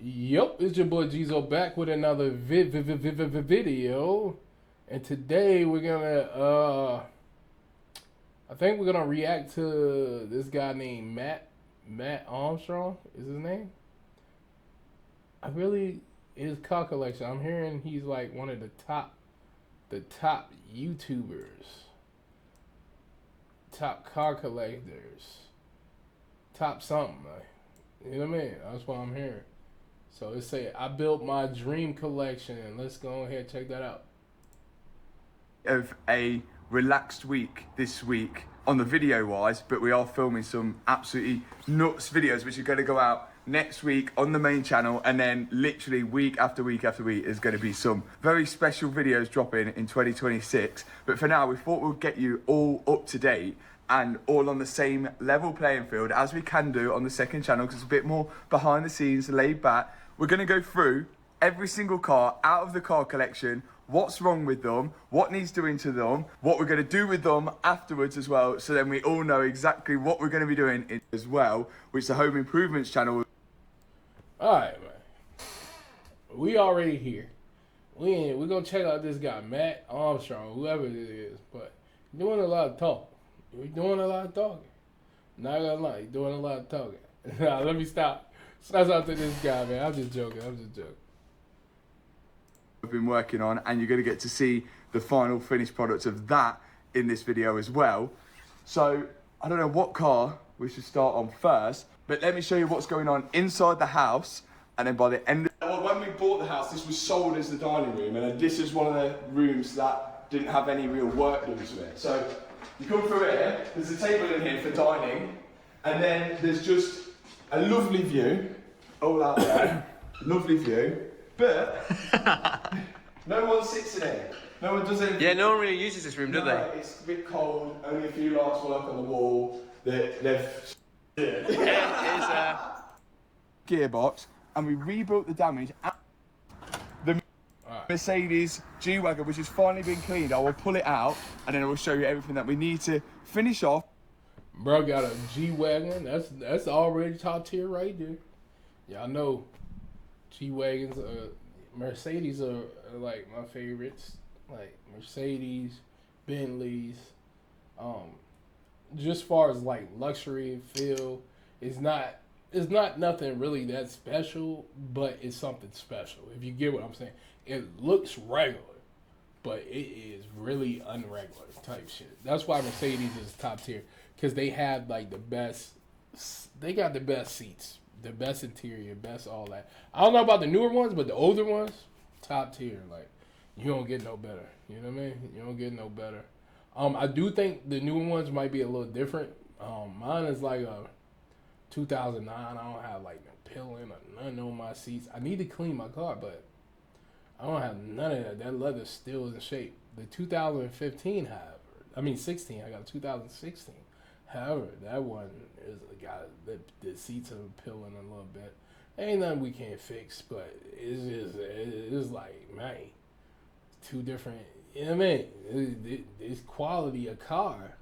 Yep, it's your boy Jizo back with another video, and today we're gonna I think we're gonna react to this guy named Matt Armstrong is his name. His car collection. I'm hearing he's like one of the top YouTubers, top car collectors, top something. Like, you know what I mean? That's what I'm hearing. So it say, I built my dream collection. Let's go ahead and check that out. Of a relaxed week this week on the video wise, but we are filming some absolutely nuts videos which are going to go out next week on the main channel, and then literally week after week after week is going to be some very special videos dropping in 2026. But for now, we thought we'd get you all up to date and all on the same level playing field as we can do on the second channel, because it's a bit more behind the scenes, laid back. We're going to go through every single car out of the car collection, what's wrong with them, what needs doing to them, what we're going to do with them afterwards as well, so then we all know exactly what we're going to be doing as well, which the home improvements channel. Alright, man. We already here. We're going to check out this guy, Matt Armstrong, whoever it is. But he's doing a lot of talking. He's doing a lot of talking. Not going to lie, he's doing a lot of talking. Now, let me stop. Shouts out to this guy, man. I'm just joking. We've been working on, and you're going to get to see the final finished product of that in this video as well. So I don't know what car we should start on first, but let me show you what's going on inside the house, and then by the end of... Well, when we bought the house, this was sold as the dining room, and this is one of the rooms that didn't have any real work done to it. So you come through here, there's a table in here for dining, and then there's just a lovely view all out there. Lovely view, but no one sits in it. No one does anything. Yeah, no one really uses this room, do they? It's a bit cold. Only a few lights work on the wall. They've gearbox, and we rebuilt the damage. The Mercedes G-Wagon, which has finally been cleaned. I will pull it out, and then I will show you everything that we need to finish off. Bro got a G-Wagon. That's already top tier right there. Y'all know G-Wagons, Mercedes are like my favorites. Like Mercedes, Bentleys. Just far as like luxury feel, it's not nothing really that special, but it's something special. If you get what I'm saying. It looks regular, but it is really unregular type shit. That's why Mercedes is top tier, because they have like the best. They got the best seats, the best interior, best all that. I don't know about the newer ones, but the older ones, top tier. Like, you don't get no better. You know what I mean? You don't get no better. I do think the newer ones might be a little different. Mine is like a 2009. I don't have like no pilling or nothing on my seats. I need to clean my car, but I don't have none of that. That leather still is in shape. The 2015, however, I mean 16. I got a 2016. However, that one is got the seats are peeling a little bit. Ain't nothing we can't fix, but it's like, man, two different. You know what I mean? This quality of car.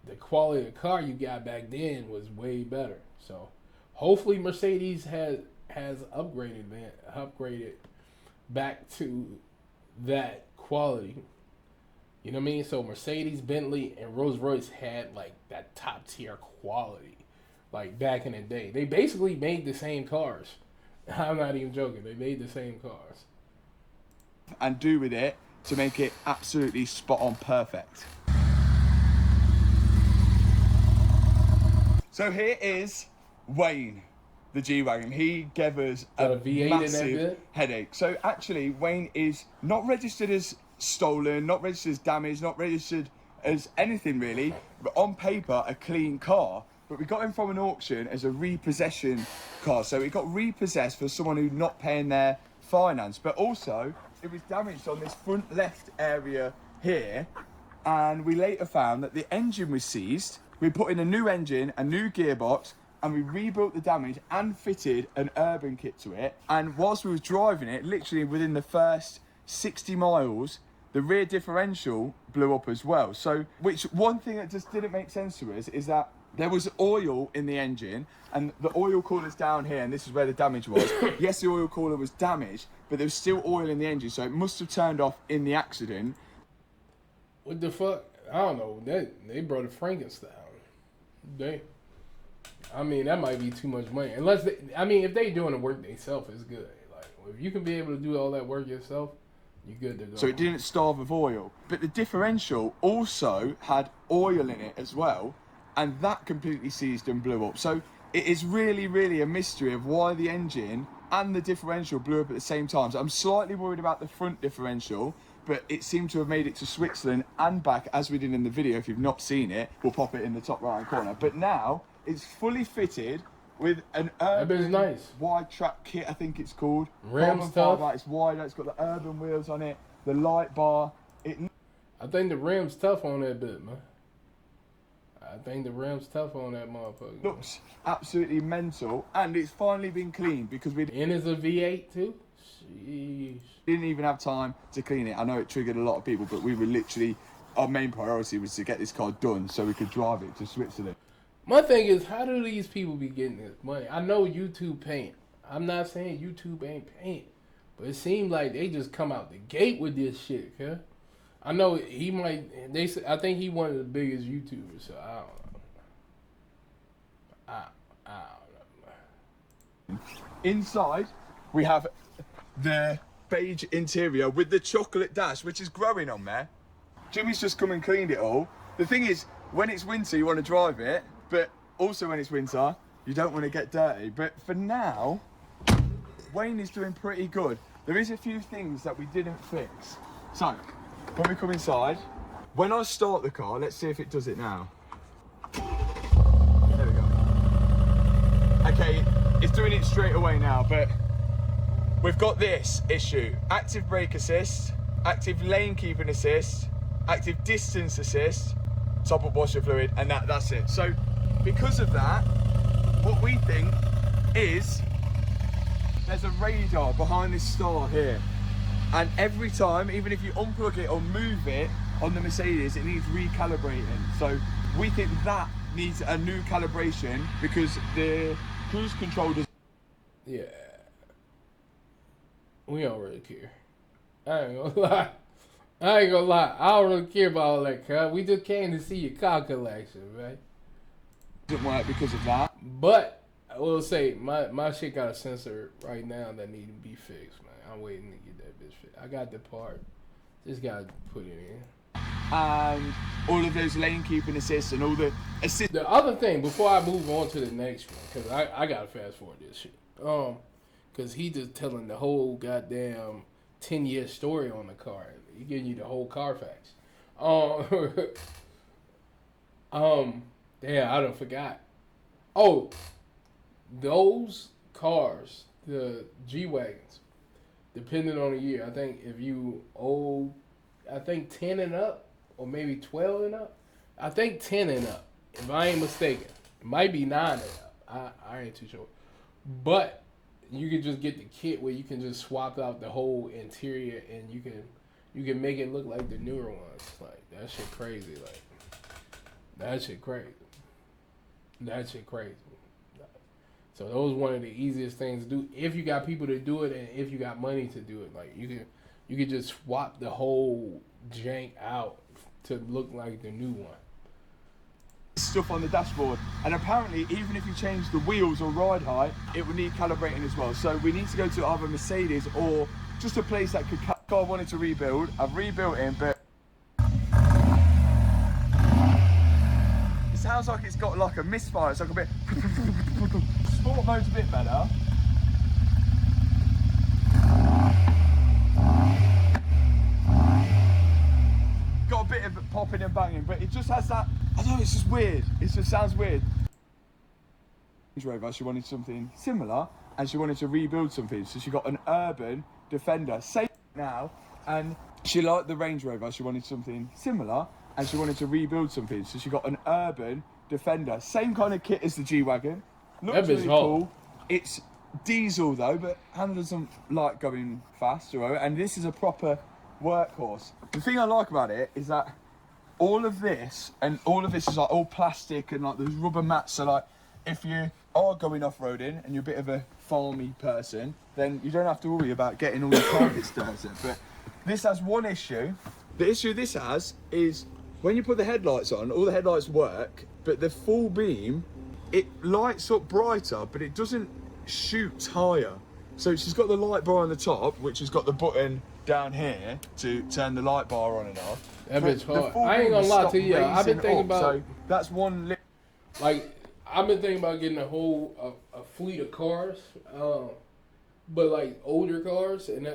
The quality of car you got back then was way better. So hopefully Mercedes has upgraded back to that quality. You know what I mean? So Mercedes, Bentley, and Rolls-Royce had like that top tier quality, like back in the day. They basically made the same cars. I'm not even joking. They made the same cars. And do with it to make it absolutely spot on perfect. So here is Wayne, the G-Wagon. He gave us a V8 massive headache. So actually, Wayne is not registered as stolen, not registered as damaged, not registered as anything really, but on paper, a clean car. But we got him from an auction as a repossession car. So it got repossessed for someone who's not paying their finance. But also, it was damaged on this front left area here. And we later found that the engine was seized. We put in a new engine, a new gearbox, and we rebuilt the damage and fitted an urban kit to it. And whilst we was driving it, literally within the first 60 miles, the rear differential blew up as well. So, which one thing that just didn't make sense to us is that There was oil in the engine, and the oil cooler's down here, and this is where the damage was. Yes, the oil cooler was damaged, but there was still oil in the engine, so it must have turned off in the accident. What the fuck? I don't know. They brought a Frankenstein. I mean, that might be too much money. Unless if they doing the work themselves, it's good. Like, if you can be able to do all that work yourself, you're good to go. So it didn't starve of oil, but the differential also had oil in it as well, and that completely seized and blew up. So it is really, really a mystery of why the engine and the differential blew up at the same time. So I'm slightly worried about the front differential, but it seemed to have made it to Switzerland and back, as we did in the video. If you've not seen it, we'll pop it in the top right-hand corner. But now it's fully fitted with an urban nice wide track kit, I think it's called. Ram stuff. It's wider, it's got the urban wheels on it, the light bar. I think the rim's tough on that bit, man. I think the rim's tough on that motherfucker. Looks absolutely mental, and it's finally been cleaned because we And it's a V8 too? Sheesh. didn't even have time to clean it. I know it triggered a lot of people, but we were literally, our main priority was to get this car done so we could drive it to Switzerland. My thing is, how do these people be getting this money? I know YouTube paying. I'm not saying YouTube ain't paying, but it seems like they just come out the gate with this shit, huh? I know he might. I think he one of the biggest YouTubers. So I don't know. Inside, we have the beige interior with the chocolate dash, which is growing on there. Jimmy's just come and cleaned it all. The thing is, when it's winter, you want to drive it, but also when it's winter, you don't want to get dirty. But for now, Wayne is doing pretty good. There is a few things that we didn't fix. So, when we come inside, when I start the car, let's see if it does it now. There we go. Okay, it's doing it straight away now, but we've got this issue. Active brake assist, active lane keeping assist, active distance assist, top up washer fluid, and that's it. So because of that, what we think is there's a radar behind this star here. And every time, even if you unplug it or move it on the Mercedes, it needs recalibrating. So we think that needs a new calibration because the cruise control does. Yeah. We don't really care. I ain't gonna lie. I don't really care about all that, cuz. We just came to see your car collection, right? Doesn't work because of that. But I will say, my shit got a sensor right now that need to be fixed, man. I'm waiting to get that bitch fixed. I got the part. Just gotta put it in. And all of those lane keeping assists and all the assist. The other thing, before I move on to the next one, because I gotta fast forward this shit. Because he just telling the whole goddamn 10-year story on the car. He giving you the whole Carfax. Damn, I done forgot. Oh, those cars, the G-Wagons, depending on the year, I think if you owe, 10 and up, or maybe 12 and up. I think 10 and up, if I ain't mistaken. It might be 9 and up. I ain't too sure. But you can just get the kit where you can just swap out the whole interior and you can make it look like the newer ones. Like, that shit crazy. Like, that shit crazy. That shit crazy. So those one of the easiest things to do if you got people to do it and if you got money to do it. Like, you can just swap the whole jank out to look like the new one. Stuff on the dashboard, and apparently even if you change the wheels or ride height, it will need calibrating as well. So we need to go to either Mercedes or just a place that could. Car wanted to rebuild. I've rebuilt him, but it sounds like it's got like a misfire. It's like a bit. Sport mode's a bit better. Got a bit of popping and banging, but it just has that. I don't know, it's just weird. It just sounds weird. Range Rover, she wanted something similar, and she wanted to rebuild something. So she got an urban Defender, same now, and she liked the Range Rover. She wanted something similar, and she wanted to rebuild something. So she got an urban Defender, same kind of kit as the G-Wagon. Looks really cool. It's diesel though, but Hannah doesn't like going fast, and this is a proper workhorse. The thing I like about it is that all of this is like all plastic and like there's rubber mats. So like, if you are going off-roading and you're a bit of a farmy person, then you don't have to worry about getting all your carpets dirty. But this has one issue. The issue this has is when you put the headlights on, all the headlights work, but the full beam, it lights up brighter, but it doesn't shoot higher. So she's got the light bar on the top, which has got the button down here to turn the light bar on and off. That bitch hard. I ain't gonna lie to you. I've been thinking about. So that's one. Like, I've been thinking about getting a fleet of cars, but like older cars, and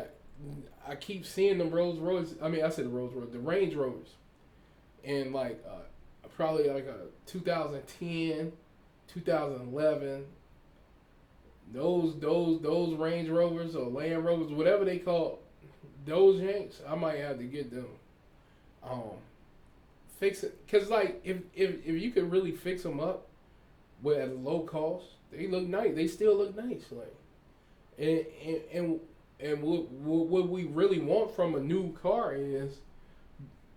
I keep seeing them Rolls Royce. I mean, I said the Rolls Royce, the Range Rovers, and like probably like a 2010, 2011. Those Range Rovers or Land Rovers, whatever they call those yanks, I might have to get them. Fix it, cause like if you could really fix them up, with at a low cost, they look nice. They still look nice, like, and what we really want from a new car is,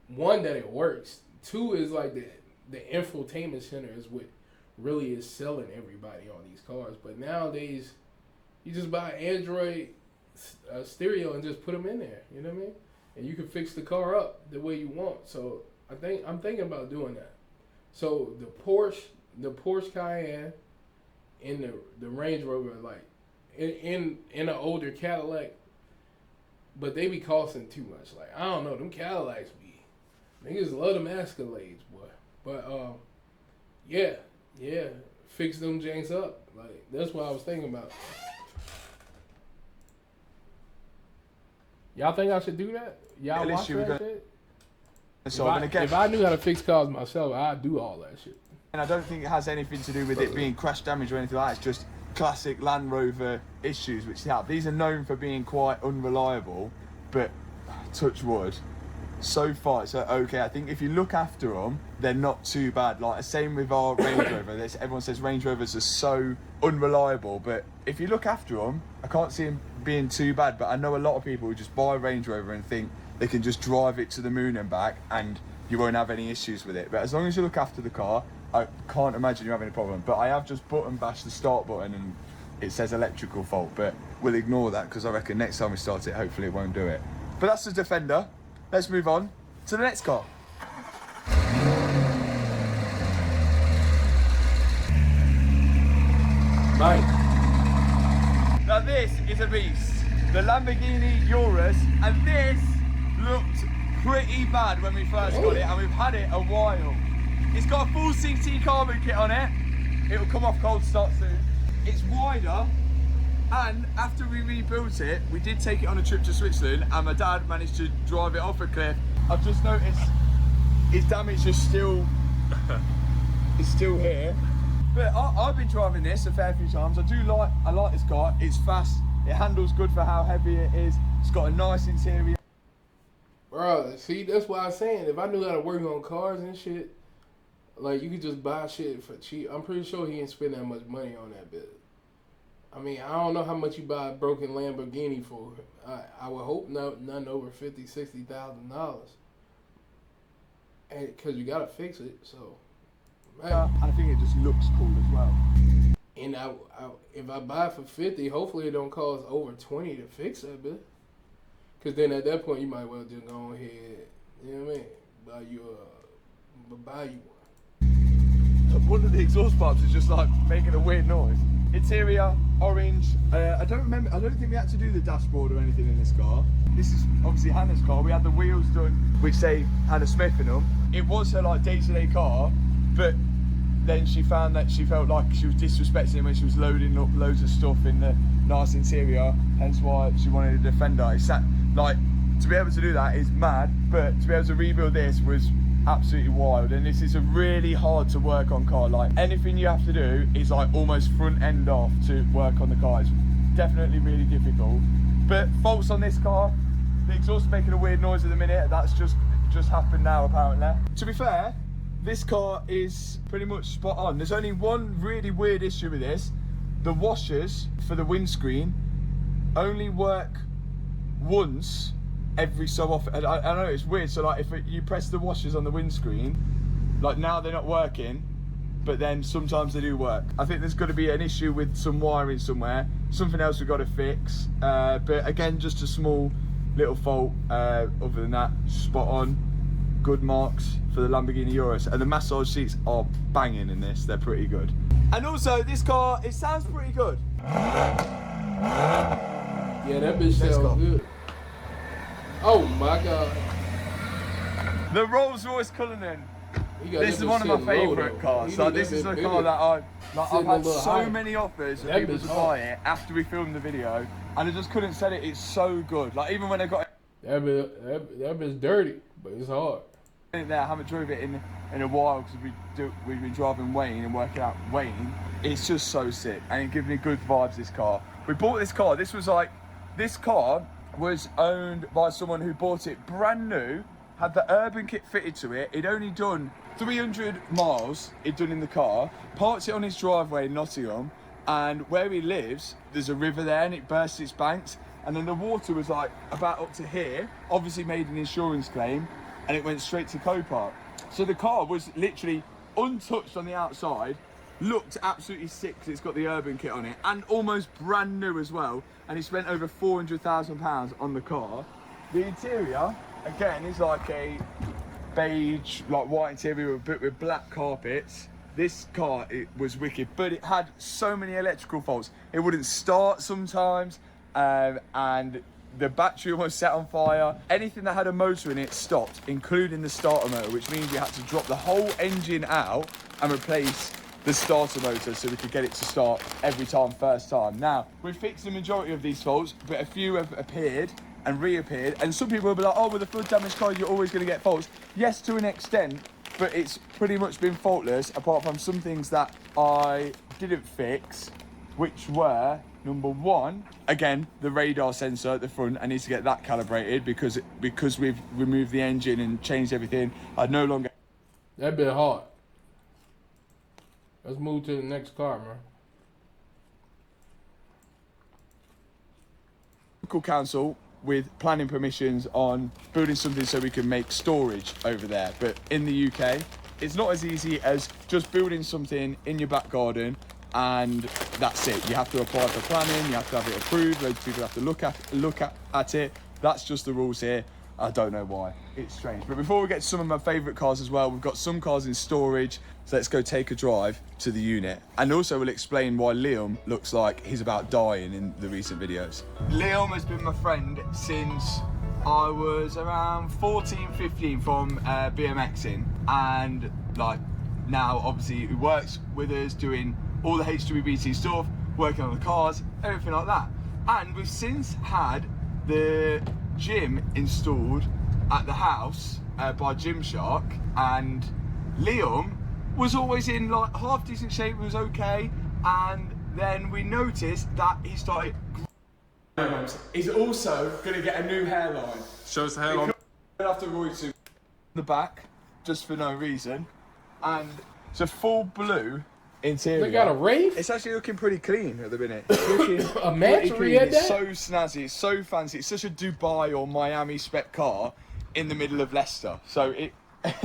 one, that it works. Two is like the infotainment center is what really is selling everybody on these cars. But nowadays, you just buy Android stereo and just put them in there. You know what I mean? And you can fix the car up the way you want. So I'm thinking about doing that. So the Porsche Cayenne and the Range Rover, like in an older Cadillac, but they be costing too much. Like, I don't know, them Cadillacs be, niggas love them Escalades, boy. But yeah, fix them janks up. Like, that's what I was thinking about. Y'all think I should do that? Y'all watch that shit? So if I knew how to fix cars myself, I'd do all that shit. And I don't think it has anything to do with it being crash damage or anything like that. It's just classic Land Rover issues which they have. These are known for being quite unreliable, but touch wood, so far it's okay. I think if you look after them, they're not too bad. Like, same with our Range Rover. Everyone says Range Rovers are so unreliable, but if you look after them, I can't see them being too bad. But I know a lot of people who just buy a Range Rover and think they can just drive it to the moon and back and you won't have any issues with it. But as long as you look after the car, I can't imagine you having a problem. But I have just button bashed the start button and it says electrical fault, but we'll ignore that because I reckon next time we start it, hopefully it won't do it. But that's the Defender. Let's move on to the next car. Right. Now this is a beast. The Lamborghini Urus, and this looked pretty bad when we first got it, and we've had it a while. It's got a full CT carbon kit on it. It'll come off cold start soon. It's wider, and after we rebuilt it, we did take it on a trip to Switzerland, and my dad managed to drive it off a cliff. I've just noticed his damage is still here. But I've been driving this a fair few times. I like this car. It's fast. It handles good for how heavy it is. It's got a nice interior. Bro, see, that's why I'm saying, if I knew how to work on cars and shit, like, you could just buy shit for cheap. I'm pretty sure he didn't spend that much money on that bit. I mean, I don't know how much you buy a broken Lamborghini for. I would hope none over $50,000, $60,000. And because you gotta fix it, so. Man. And I think it just looks cool as well. And if I buy it for 50, hopefully it don't cost over 20 to fix that bit. Because then at that point you might well just go ahead, you know what I mean, buy you one. One of the exhaust pipes is just like making a weird noise. Interior, orange. I don't think we had to do the dashboard or anything in this car. This is obviously Hannah's car. We had the wheels done, which say Hannah Smith in them. It was her like day-to-day car, but then she found that she felt like she was disrespecting him when she was loading up loads of stuff in the nice interior, hence why she wanted a Defender. It's like, to be able to do that is mad, but to be able to rebuild this was absolutely wild. And this is a really hard to work on car. Like, anything you have to do is like almost front end off to work on the car. It's definitely really difficult. But faults on this car, the exhaust is making a weird noise at the minute. That's just happened now apparently. To be fair, this car is pretty much spot on. There's only one really weird issue with this. The washers for the windscreen only work once every so often. I know it's weird. So like, if you press the washers on the windscreen, like now they're not working, but then sometimes they do work. I think there's got to be an issue with some wiring somewhere. Something else we've got to fix. But again, just a small little fault. Other than that, spot on. Good marks for the Lamborghini Urus. And the massage seats are banging in this. They're pretty good. And also, this car, it sounds pretty good. Yeah, that bitch sounds good. Oh my God. The Rolls Royce Cullinan. This is one of my favourite cars. Like, this is a car that I've had so many offers of people to buy it after we filmed the video, and I just couldn't sell it. It's so good. Like, even when I got that bitch dirty, but it's hard. In there, I haven't drove it in a while because we've been driving Wayne and working out Wayne. It's just so sick, and it gives me good vibes. This car. We bought this car. This car was owned by someone who bought it brand new. Had the urban kit fitted to it. He'd only done 300 miles he'd done in the car, parked it on his driveway in Nottingham, and where he lives, there's a river there and it burst its banks, and then the water was like about up to here, obviously made an insurance claim, and it went straight to Copart. So the car was literally untouched on the outside, looked absolutely sick because it's got the urban kit on it, and almost brand new as well, and he spent over £400,000 on the car. The interior, again, is like a beige, like white interior with black carpets. This car, it was wicked, but it had so many electrical faults. It wouldn't start sometimes, and the battery almost set on fire. Anything that had a motor in it stopped, including the starter motor, which means we had to drop the whole engine out and replace the starter motor so we could get it to start every time, first time. Now, we fixed the majority of these faults, but a few have appeared and reappeared, and some people will be like, oh, with a flood damaged car you're always going to get faults. Yes, to an extent, but it's pretty much been faultless apart from some things that I didn't fix, which were, number one, again, the radar sensor at the front. I need to get that calibrated because we've removed the engine and changed everything. I no longer... That bit hard. Let's move to the next car, man. Local council with planning permissions on building something so we can make storage over there. But in the UK, it's not as easy as just building something in your back garden and that's it. You have to apply for planning, you have to have it approved, loads of people have to look at it. That's just the rules here. I don't know why. It's strange. But before we get to some of my favourite cars as well, we've got some cars in storage. So let's go take a drive to the unit. And also we'll explain why Liam looks like he's about dying in the recent videos. Liam has been my friend since I was around 14, 15 from BMXing. And like now, obviously, he works with us doing all the HWBT stuff, working on the cars, everything like that. And we've since had the gym installed at the house by Gymshark, and Liam was always in like half decent shape, was okay, and then we noticed that he started. He's also gonna get a new hairline. Show us the hairline. After Roy to the back, just for no reason, and it's a full blue interior. They got a Wraith? It's actually looking pretty clean at the minute. It's looking a match pretty clean. It's It's so snazzy, it's so fancy. It's such a Dubai or Miami spec car in the middle of Leicester. So it,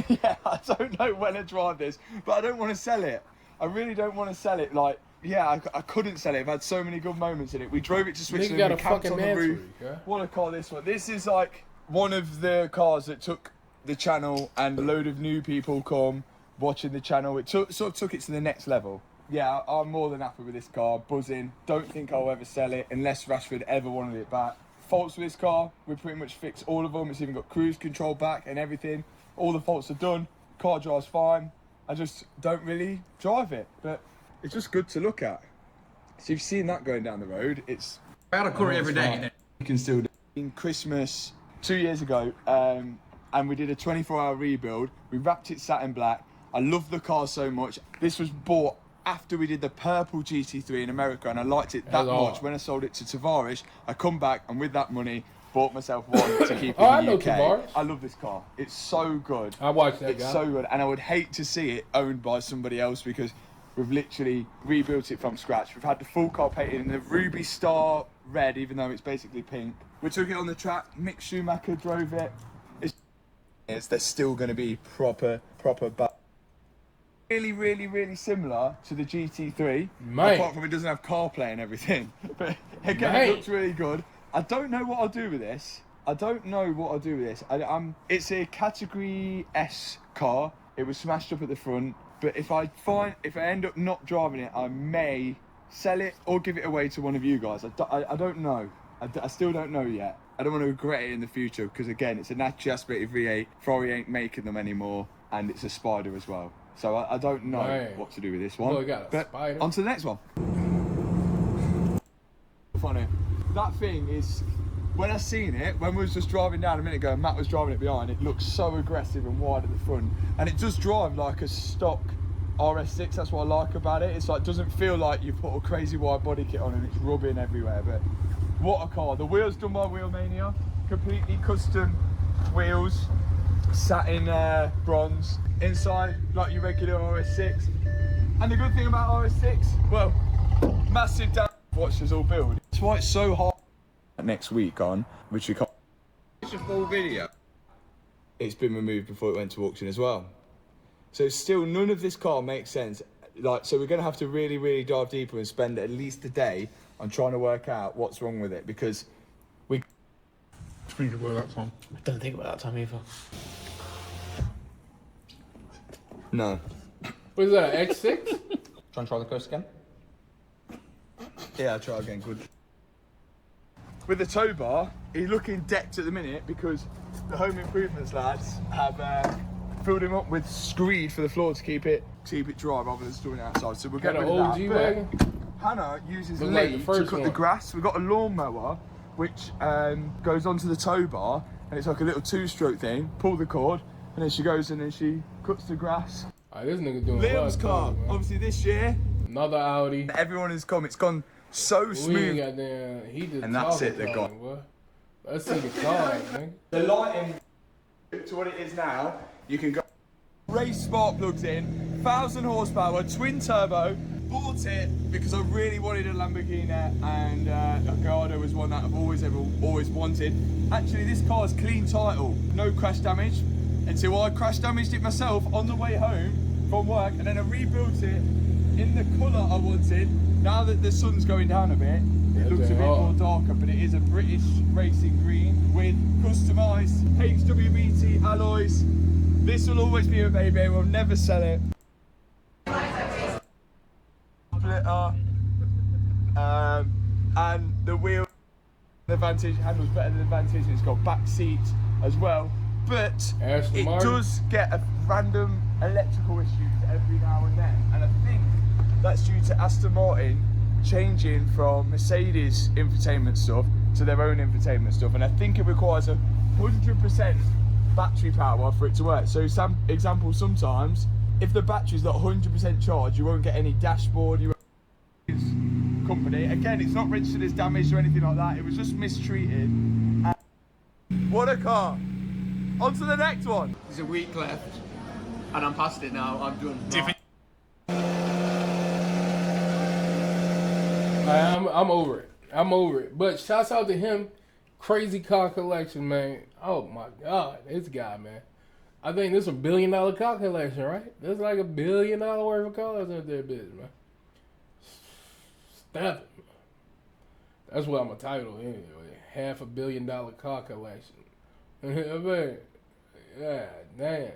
yeah, I don't know when to drive this, but I don't want to sell it. I really don't want to sell it. Like, yeah, I couldn't sell it. I've had so many good moments in it. We drove it to Switzerland. Got we a camped fucking on the roof. yeah? What a car this one. This is like one of the cars that took the channel, and a load of new people come watching the channel. It sort of took it to the next level. Yeah, I'm more than happy with this car. Buzzing. Don't think I'll ever sell it unless Rashford ever wanted it back. Faults with this car, we pretty much fixed all of them. It's even got cruise control back and everything. All the faults are done. Car drives fine. I just don't really drive it, but it's just good to look at. So you've seen that going down the road. It's I got a curry every day. you can still do. In Christmas 2 years ago, and we did a 24-hour rebuild. We wrapped it satin black. I love the car so much. This was bought after we did the purple GT3 in America, and I liked it that much. When I sold it to Tavares, I come back and with that money bought myself one to keep in the UK. Tavares. I love this car. It's so good. I watched that It's guy. so good, and I would hate to see it owned by somebody else because we've literally rebuilt it from scratch. We've had the full car painted in the ruby star red, even though it's basically pink. We took it on the track. Mick Schumacher drove it. They're still going to be proper, but really, really, really similar to the GT3. Mate. Apart from it doesn't have CarPlay and everything. But again, Mate. it looks really good. I don't know what I'll do with this. It's a Category S car. It was smashed up at the front. But if I end up not driving it, I may sell it or give it away to one of you guys. I don't know. I still don't know yet. I don't want to regret it in the future because, again, it's a naturally aspirated V8. Ferrari ain't making them anymore, and it's a Spider as well. So I don't know what to do with this one. Well, got a Spider. On to the next one. Funny. That thing is, when I seen it, when we was just driving down a minute ago and Matt was driving it behind, it looks so aggressive and wide at the front. And it does drive like a stock RS6, that's what I like about it. It's like, doesn't feel like you put a crazy wide body kit on and it's rubbing everywhere. But what a car. The wheels done by Wheelmania, completely custom wheels, satin bronze, inside like your regular RS6. And the good thing about RS6, well, massive damn watches all build. That's why it's so hard. Next week on, which we can't. It's a full video. It's been removed before it went to auction as well. So still, none of this car makes sense. Like, so we're going to have to really, really dive deeper and spend at least a day on trying to work out what's wrong with it, because we. Think about that time. I don't think about that time either. No. What is that, X6? Try and try the coast again. Yeah, I'll try again. Good. With the tow bar, he's looking decked at the minute because the home improvements lads have filled him up with screed for the floor to keep it dry rather than storing it outside. So we'll get rid of that. OG wagon? Hannah uses Look like the lead to first cut the one. grass. We've got a lawnmower which goes onto the tow bar, and it's like a little two-stroke thing. Pull the cord, and then she goes and then she cuts the grass. Alright, this nigga doing Liam's a lot car, of things, man. obviously this year, Another Audi. everyone has come. It's gone so We ain't smooth. got damn. He just And that's it, talking they're about gone. boy. Let's see the car, man. The lighting to what it is now, you can go race spark plugs in, 1,000 horsepower, twin turbo. Bought it because I really wanted a Lamborghini, and a Gallardo was one that I've always wanted. Actually, this car's clean title, no crash damage, until I crash damaged it myself on the way home from work, and then I rebuilt it in the colour I wanted. Now that the sun's going down a bit, it looks a bit more darker, but it is a British racing green with customised HWBT alloys. This will always be a baby, we'll never sell it. Splitter, and the wheel, the Vantage handles better than the Vantage. It's got back seats as well, but Aston it Martin. does get a random electrical issues every now and then, and I think that's due to Aston Martin changing from Mercedes infotainment stuff to their own infotainment stuff, and I think it requires 100% battery power for it to work. So some example, sometimes if the battery's not 100% charged, you won't get any dashboard. You won't. Company again, it's not registered as damaged or anything like that. It was just mistreated. What a car! On to the next one. There's a week left, and I'm past it now. I'm done. I'm over it. I'm over it. But shouts out to him. Crazy car collection, man. Oh my God, this guy, man. I think this is $1 billion car collection, right? There's like $1 billion worth of cars out there, bitch, man. Step it. That's what I'm a title anyway. $500 million car collection. Man, yeah, damn.